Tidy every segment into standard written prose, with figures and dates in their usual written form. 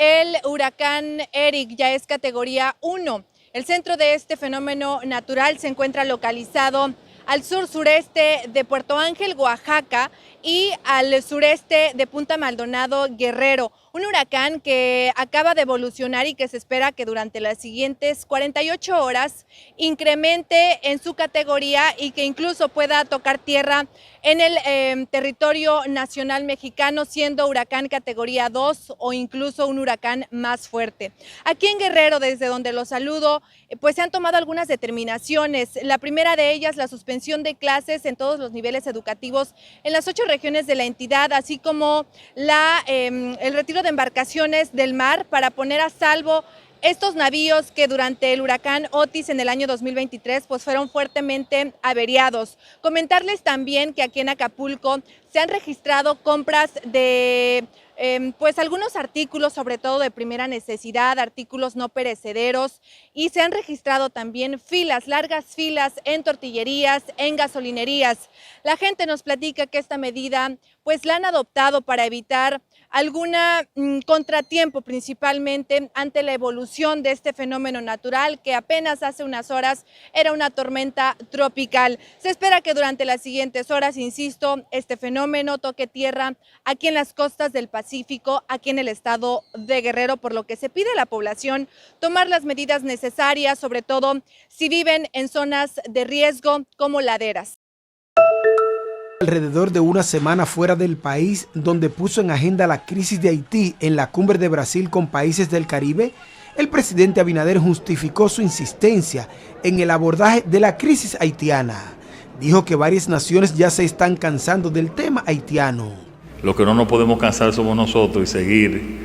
el huracán Eric ya es categoría 1. El centro de este fenómeno natural se encuentra localizado al sur-sureste de Puerto Ángel, Oaxaca, y al sureste de Punta Maldonado, Guerrero. Un huracán que acaba de evolucionar y que se espera que durante las siguientes 48 horas incremente en su categoría y que incluso pueda tocar tierra en el territorio nacional mexicano, siendo huracán categoría 2 o incluso un huracán más fuerte. Aquí en Guerrero, desde donde los saludo, pues se han tomado algunas determinaciones. La primera de ellas, la suspensión de clases en todos los niveles educativos en las 8 regiones de la entidad, así como el retiro de embarcaciones del mar para poner a salvo estos navíos que durante el huracán Otis en el año 2023 pues fueron fuertemente averiados. Comentarles también que aquí en Acapulco se han registrado compras de pues algunos artículos, sobre todo de primera necesidad, artículos no perecederos, y se han registrado también filas, largas filas en tortillerías, en gasolinerías. La gente nos platica que esta medida pues la han adoptado para evitar alguna contratiempo, principalmente ante la evolución de este fenómeno natural que apenas hace unas horas era una tormenta tropical. Se espera que durante las siguientes horas, insisto, este fenómeno toque tierra aquí en las costas del Pacífico, aquí en el estado de Guerrero, por lo que se pide a la población tomar las medidas necesarias, sobre todo si viven en zonas de riesgo como laderas. Alrededor de una semana fuera del país, donde puso en agenda la crisis de Haití en la cumbre de Brasil con países del Caribe, el presidente Abinader justificó su insistencia en el abordaje de la crisis haitiana. Dijo que varias naciones ya se están cansando del tema haitiano. Lo que no nos podemos cansar somos nosotros y seguir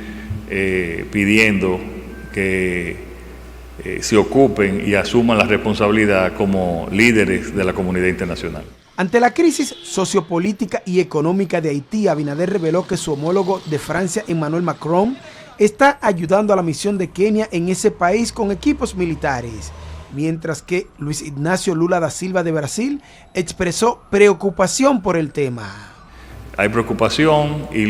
pidiendo que se ocupen y asuman la responsabilidad como líderes de la comunidad internacional. Ante la crisis sociopolítica y económica de Haití, Abinader reveló que su homólogo de Francia, Emmanuel Macron, está ayudando a la misión de Kenia en ese país con equipos militares, mientras que Luis Ignacio Lula da Silva de Brasil expresó preocupación por el tema. Hay preocupación y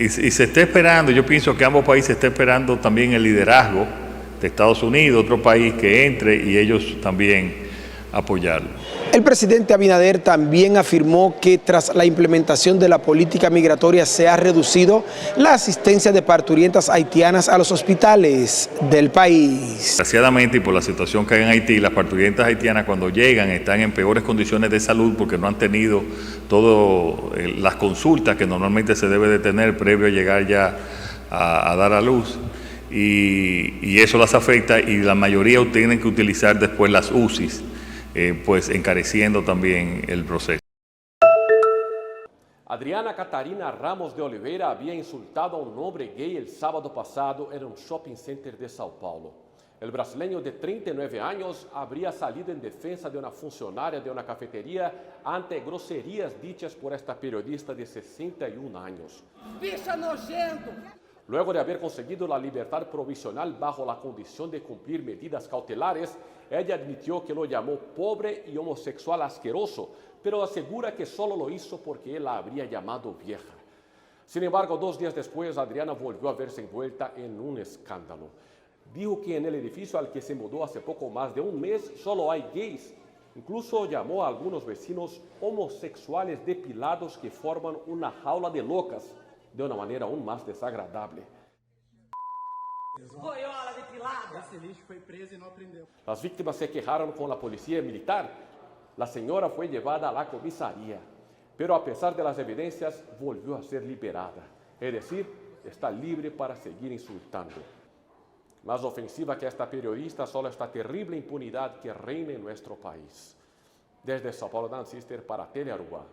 se está esperando, yo pienso que ambos países están esperando también el liderazgo de Estados Unidos, otro país que entre y ellos también apoyarlo. El presidente Abinader también afirmó que tras la implementación de la política migratoria se ha reducido la asistencia de parturientas haitianas a los hospitales del país. Desgraciadamente, y por la situación que hay en Haití, las parturientas haitianas cuando llegan están en peores condiciones de salud porque no han tenido todas las consultas que normalmente se debe de tener previo a llegar ya a dar a luz. Y eso las afecta y la mayoría tienen que utilizar después las UCIs. Pues encareciendo también el proceso. Adriana Catarina Ramos de Oliveira había insultado a un hombre gay el sábado pasado en un shopping center de Sao Paulo. El brasileño de 39 años habría salido en defensa de una funcionaria de una cafetería ante groserías dichas por esta periodista de 61 años. ¡Bicha nojento! Luego de haber conseguido la libertad provisional bajo la condición de cumplir medidas cautelares, ella admitió que lo llamó pobre y homosexual asqueroso, pero asegura que solo lo hizo porque él la habría llamado vieja. Sin embargo, 2 días después, Adriana volvió a verse envuelta en un escándalo. Dijo que en el edificio al que se mudó hace poco más de un mes solo hay gays. Incluso llamó a algunos vecinos homosexuales depilados que forman una jaula de locas, de una manera aún más desagradable. Las víctimas se quejaron con la policía militar. La señora fue llevada a la comisaría, pero a pesar de las evidencias volvió a ser liberada. Es decir, está libre para seguir insultando. Más ofensiva que esta periodista, solo esta terrible impunidad que reina en nuestro país. Desde Sao Paulo, Dan Sister para Tele Aruba.